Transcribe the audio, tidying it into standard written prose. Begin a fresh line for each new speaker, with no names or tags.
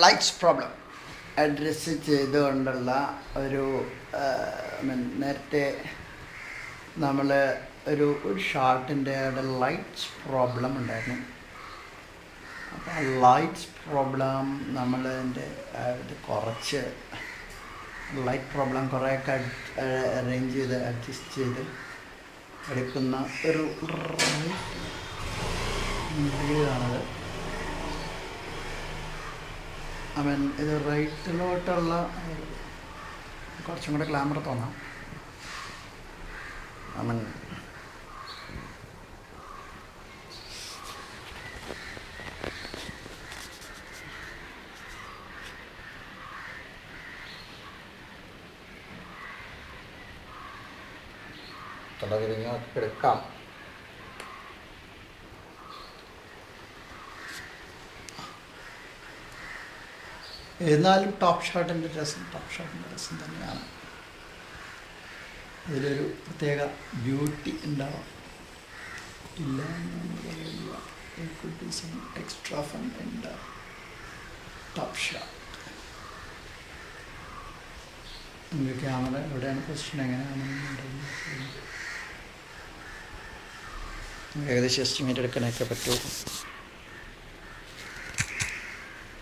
Lights problem address ചെയ്തുകൊണ്ടുള്ള ഒരു നേരത്തെ നമ്മൾ ഒരു ഷാർട്ടിൻ്റെ ലൈറ്റ്സ് പ്രോബ്ലം ഉണ്ടായിരുന്നു. അപ്പോൾ ആ ലൈറ്റ്സ് പ്രോബ്ലം നമ്മളതിൻ്റെ ഇത് കുറച്ച് ലൈറ്റ് പ്രോബ്ലം കുറേയൊക്കെ അറേഞ്ച് ചെയ്ത് അഡ്ജസ്റ്റ് ചെയ്ത് എടുക്കുന്ന ഒരു വീടാണത്. ഇത് റൈറ്റിലോട്ടുള്ള കുറച്ചും കൂടെ ഗ്ലാമർ തോന്നാം. തലതിരിഞ്ഞൊക്കെ എടുക്കാം. എന്നാലും ടോപ്പ് ഷോട്ടിൻ്റെ രസം തന്നെയാണ്. അതിലൊരു പ്രത്യേക ബ്യൂട്ടി ഉണ്ടാവാം. ഇല്ല എക്സ്ട്രാ ഫൺ ഉണ്ടാവും. ടോപ്പ് ഷോട്ട് നമുക്ക് ക്യാമറ എവിടെയാണ് പൊസിഷൻ എങ്ങനെയാണെന്ന് ഏകദേശം എസ്റ്റിമേറ്റ് എടുക്കാനൊക്കെ പറ്റുമോ?